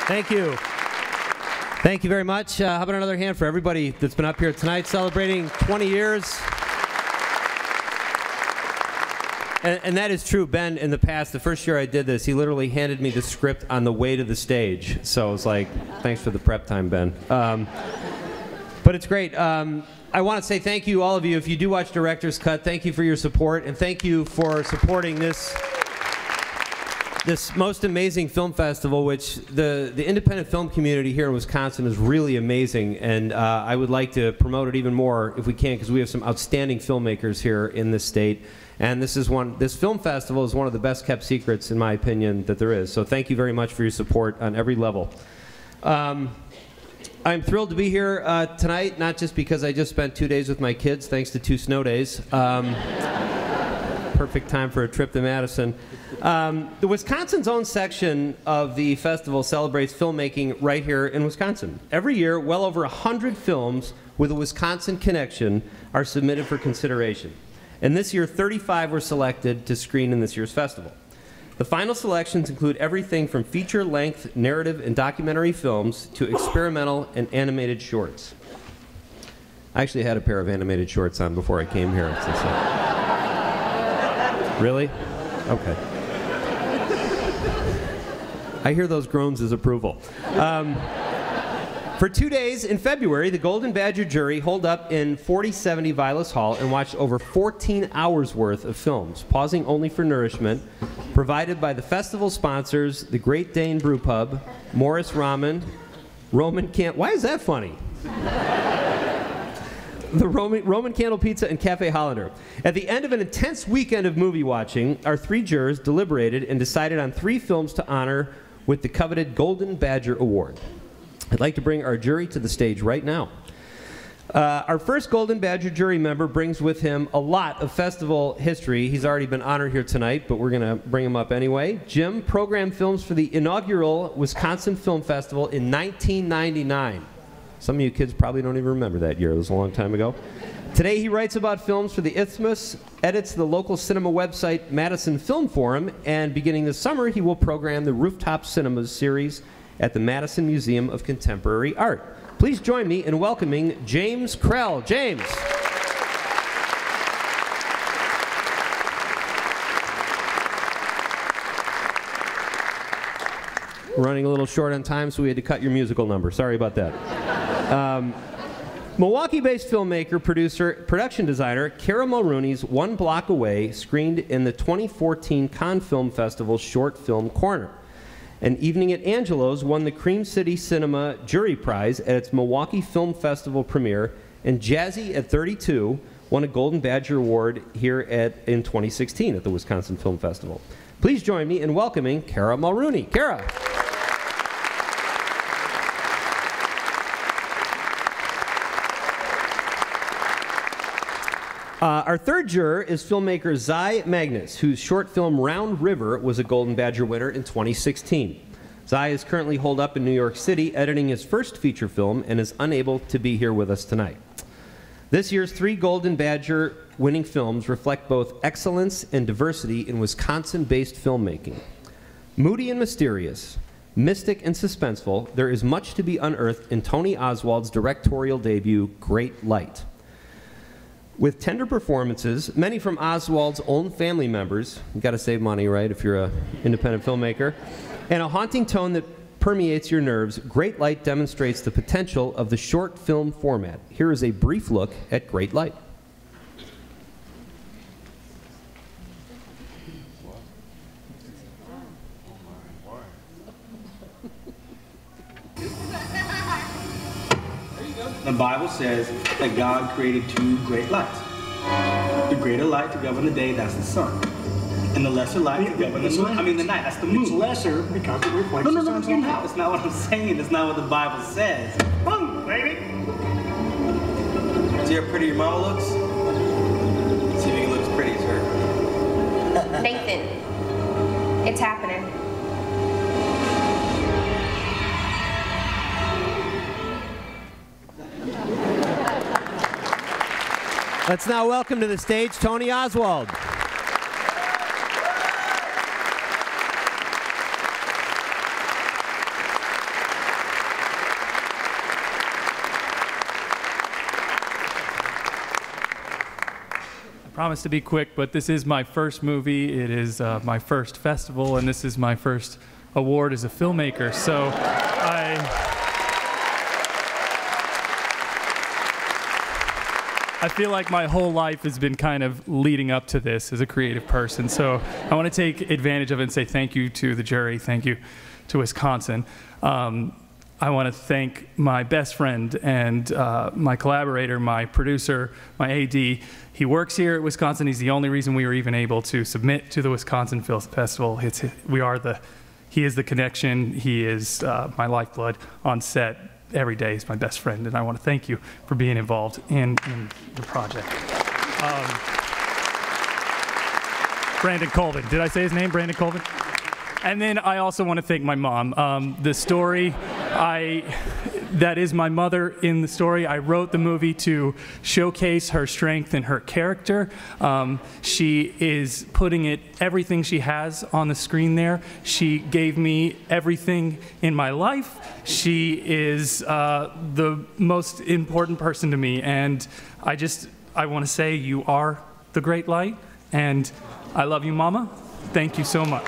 Thank you. Thank you very much. How about another hand for everybody that's been up here tonight celebrating 20 years? And that is true. Ben, in the past, the first year I did this, he literally handed me the script on the way to the stage. So I was like, thanks for the prep time, Ben. But it's great. I want to say thank you, all of you. If you do watch Director's Cut, thank you for your support. And thank you for supporting this most amazing film festival, which the independent film community here in Wisconsin is really amazing. And I would like to promote it even more if we can, because we have some outstanding filmmakers here in this state. And this film festival is one of the best kept secrets, in my opinion, that there is. So thank you very much for your support on every level. I'm thrilled to be here tonight, not just because I just spent 2 days with my kids, thanks to 2 snow days. Perfect time for a trip to Madison. The Wisconsin's own section of the festival celebrates filmmaking right here in Wisconsin. Every year, well over 100 films with a Wisconsin connection are submitted for consideration. And this year, 35 were selected to screen in this year's festival. The final selections include everything from feature-length narrative and documentary films to experimental and animated shorts. I actually had a pair of animated shorts on before I came here. Really? Okay. I hear those groans as approval. For 2 days in February, the Golden Badger jury holed up in 4070 Vilas Hall and watched over 14 hours worth of films, pausing only for nourishment, provided by the festival sponsors, the Great Dane Brew Pub, Morris Ramen, Roman Candle... Why is that funny? The Roman Candle Pizza and Cafe Hollander. At the end of an intense weekend of movie watching, our 3 jurors deliberated and decided on 3 films to honor with the coveted Golden Badger Award. I'd like to bring our jury to the stage right now. Our first Golden Badger jury member brings with him a lot of festival history. He's already been honored here tonight, but we're going to bring him up anyway. Jim programmed films for the inaugural Wisconsin Film Festival in 1999. Some of you kids probably don't even remember that year. It was a long time ago. Today he writes about films for the Isthmus, edits the local cinema website Madison Film Forum, and beginning this summer he will program the Rooftop Cinemas series at the Madison Museum of Contemporary Art. Please join me in welcoming James Krell. James. We're running a little short on time, so we had to cut your musical number. Sorry about that. Milwaukee-based filmmaker, producer, production designer Kara Mulrooney's One Block Away screened in the 2014 Cannes Film Festival Short Film Corner. An Evening at Angelo's won the Cream City Cinema Jury Prize at its Milwaukee Film Festival premiere, and Jazzy at 32 won a Golden Badger Award here in 2016 at the Wisconsin Film Festival. Please join me in welcoming Kara Mulrooney. Kara. Our third juror is filmmaker Zai Magnus, whose short film Round River was a Golden Badger winner in 2016. Zai is currently holed up in New York City editing his first feature film and is unable to be here with us tonight. This year's 3 Golden Badger winning films reflect both excellence and diversity in Wisconsin-based filmmaking. Moody and mysterious, mystic and suspenseful, there is much to be unearthed in Tony Oswald's directorial debut, Great Light. With tender performances, many from Oswald's own family members, you've got to save money, right, if you're an independent filmmaker, and a haunting tone that permeates your nerves, Great Light demonstrates the potential of the short film format. Here is a brief look at Great Light. The Bible says that God created 2 great lights. The greater light to govern the day, that's the sun. And the lesser light to govern the moon. I mean the night, that's the moon. It's lesser because it reflects the sun's light. That's not what I'm saying. That's not what the Bible says. Boom, baby! See how pretty your mama looks? See if you can look as pretty as her. Nathan, it's happening. Let's now welcome to the stage Tony Oswald. promise to be quick, but this is my first movie. It is my first festival, and this is my first award as a filmmaker. So I feel like my whole life has been kind of leading up to this as a creative person. So I want to take advantage of it and say thank you to the jury, thank you to Wisconsin. I want to thank my best friend and my collaborator, my producer, my AD. He works here at Wisconsin. He's the only reason we were even able to submit to the Wisconsin Film Festival. He is the connection. He is my lifeblood on set. Every day is my best friend, and I want to thank you for being involved in the project. Brandon Colvin. Did I say his name, Brandon Colvin? And then I also want to thank my mom. The story, that is my mother in the story. I wrote the movie to showcase her strength and her character. She is putting everything she has on the screen there. She gave me everything in my life. She is the most important person to me. And I want to say you are the great light. And I love you, Mama. Thank you so much.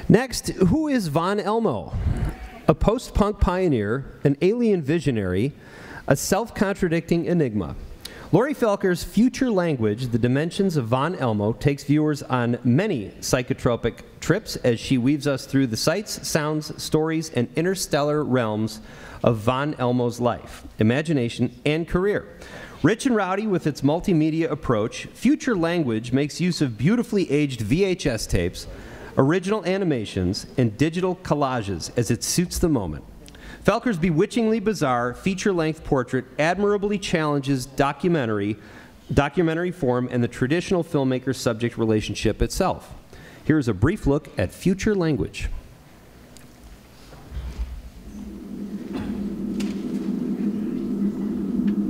Next, who is Von Elmo? A post-punk pioneer, an alien visionary, a self-contradicting enigma. Laurie Felker's Future Language, The Dimensions of Von Elmo, takes viewers on many psychotropic trips as she weaves us through the sights, sounds, stories, and interstellar realms of Von Elmo's life, imagination, and career. Rich and rowdy with its multimedia approach, Future Language makes use of beautifully aged VHS tapes, original animations, and digital collages as it suits the moment. Felker's bewitchingly bizarre feature-length portrait admirably challenges documentary form and the traditional filmmaker-subject relationship itself. Here's a brief look at Future Language.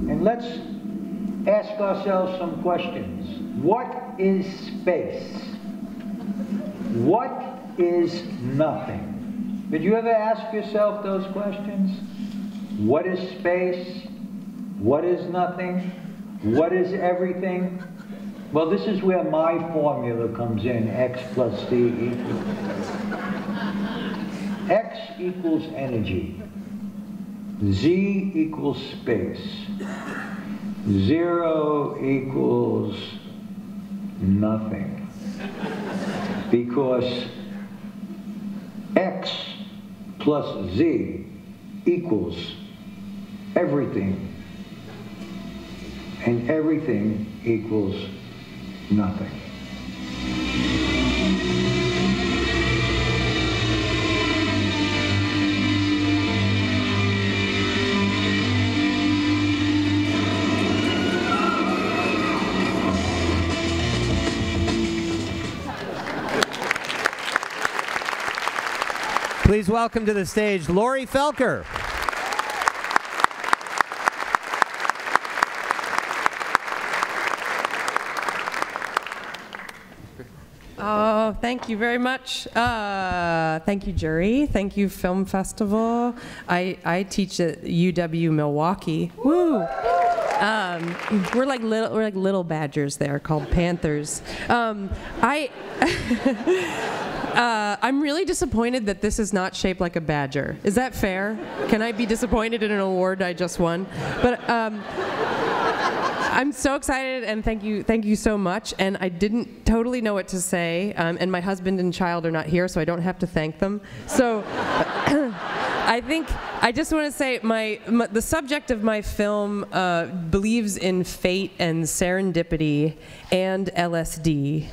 And let's ask ourselves some questions. What is space? What is nothing? Did you ever ask yourself those questions? What is space? What is nothing? What is everything? Well, this is where my formula comes in, x plus c equals. X equals energy. Z equals space. 0 equals nothing. Because X plus Z equals everything, and everything equals nothing. Please welcome to the stage Laurie Felker. Oh, thank you very much. Thank you, jury. Thank you, Film Festival. I teach at UW Milwaukee. Woo! We're like little badgers there, called Panthers. I'm really disappointed that this is not shaped like a badger. Is that fair? Can I be disappointed in an award I just won? But I'm so excited, and thank you so much. And I didn't totally know what to say, and my husband and child are not here, so I don't have to thank them. So I think I just want to say the subject of my film believes in fate and serendipity and LSD.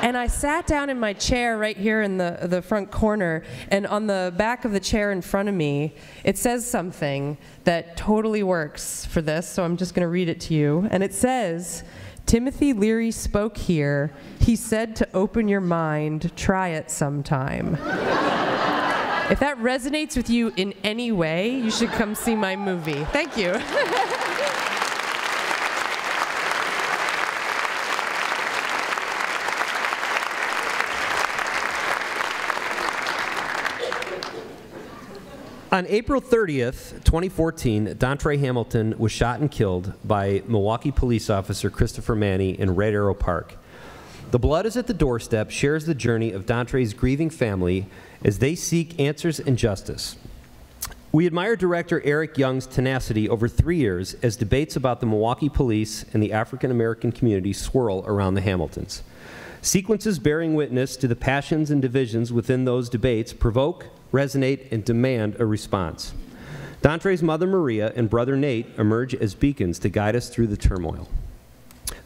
And I sat down in my chair right here in the front corner, and on the back of the chair in front of me, it says something that totally works for this, so I'm just going to read it to you. And it says, Timothy Leary spoke here. He said to open your mind, try it sometime. If that resonates with you in any way, you should come see my movie. Thank you. On April 30th, 2014, Dontre Hamilton was shot and killed by Milwaukee police officer Christopher Manny in Red Arrow Park. The Blood is at the Doorstep shares the journey of Dontre's grieving family as they seek answers and justice. We admire director Eric Young's tenacity over 3 years as debates about the Milwaukee police and the African American community swirl around the Hamiltons. Sequences bearing witness to the passions and divisions within those debates provoke, resonate, and demand a response. Dontre's mother Maria and brother Nate emerge as beacons to guide us through the turmoil.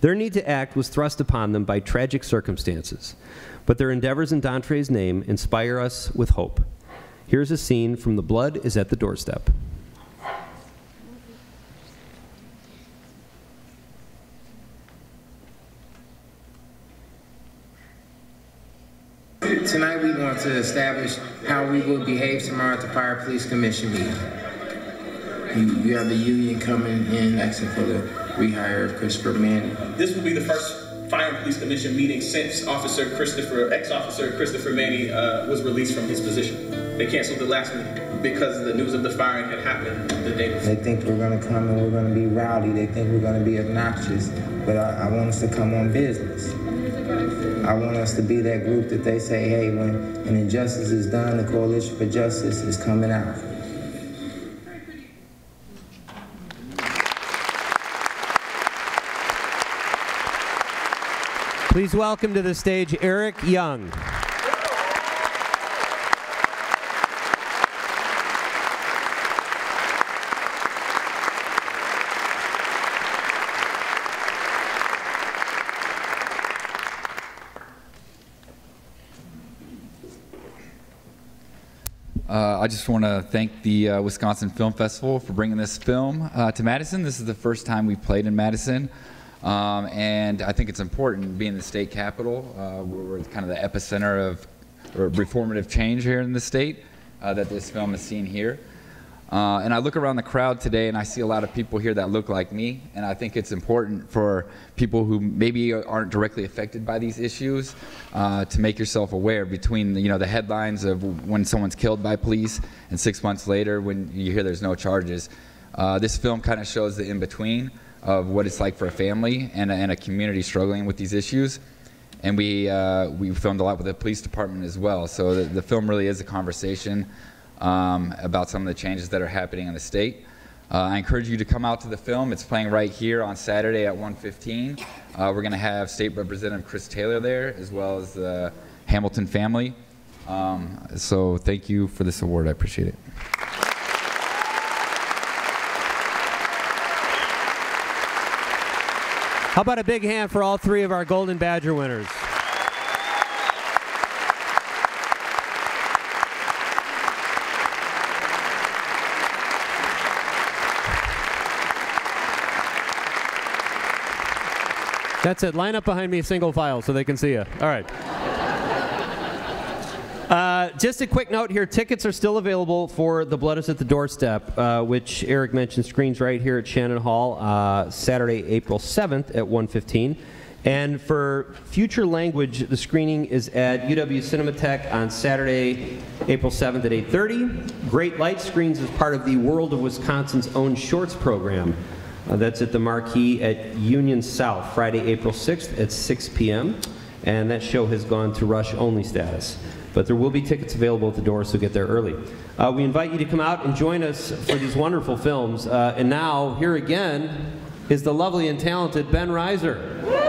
Their need to act was thrust upon them by tragic circumstances, but their endeavors in Dontre's name inspire us with hope. Here's a scene from The Blood is at the Doorstep. Tonight we want to establish how we will behave tomorrow at the Fire Police Commission meeting. You have the union coming in asking for the rehire of Christopher Manny. This will be the first Fire and Police Commission meeting since ex-officer Christopher Manny was released from his position. They canceled the last meeting because the news of the firing had happened the day before. They think we're going to come and we're going to be rowdy. They think we're going to be obnoxious. But I want us to come on business. I want us to be that group that they say, hey, when an injustice is done, the Coalition for Justice is coming out. Please welcome to the stage Eric Young. I just want to thank the Wisconsin Film Festival for bringing this film to Madison. This is the first time we've played in Madison. And I think it's important, being the state capital, we're kind of the epicenter of reformative change here in the state, that this film is seen here. And I look around the crowd today and I see a lot of people here that look like me, and I think it's important for people who maybe aren't directly affected by these issues to make yourself aware between the headlines of when someone's killed by police and 6 months later when you hear there's no charges. This film kind of shows the in-between of what it's like for a family and a community struggling with these issues. And we filmed a lot with the police department as well. So the film really is a conversation about some of the changes that are happening in the state. I encourage you to come out to the film. It's playing right here on Saturday at 1:15. We're going to have State Representative Chris Taylor there, as well as the Hamilton family. So thank you for this award. I appreciate it. How about a big hand for all three of our Golden Badger winners? That's it. Line up behind me single file so they can see you. All right. Just a quick note here. Tickets are still available for The Blood is at the Doorstep, which Eric mentioned screens right here at Shannon Hall, Saturday, April 7th at 1:15. And for future language, the screening is at UW Cinematheque on Saturday, April 7th at 8:30. Great Light screens as part of the World of Wisconsin's own shorts program. That's at the Marquee at Union South, Friday, April 6th at 6 p.m. And that show has gone to rush-only status. But there will be tickets available at the door, so get there early. We invite you to come out and join us for these wonderful films. And now, here again, is the lovely and talented Ben Reiser.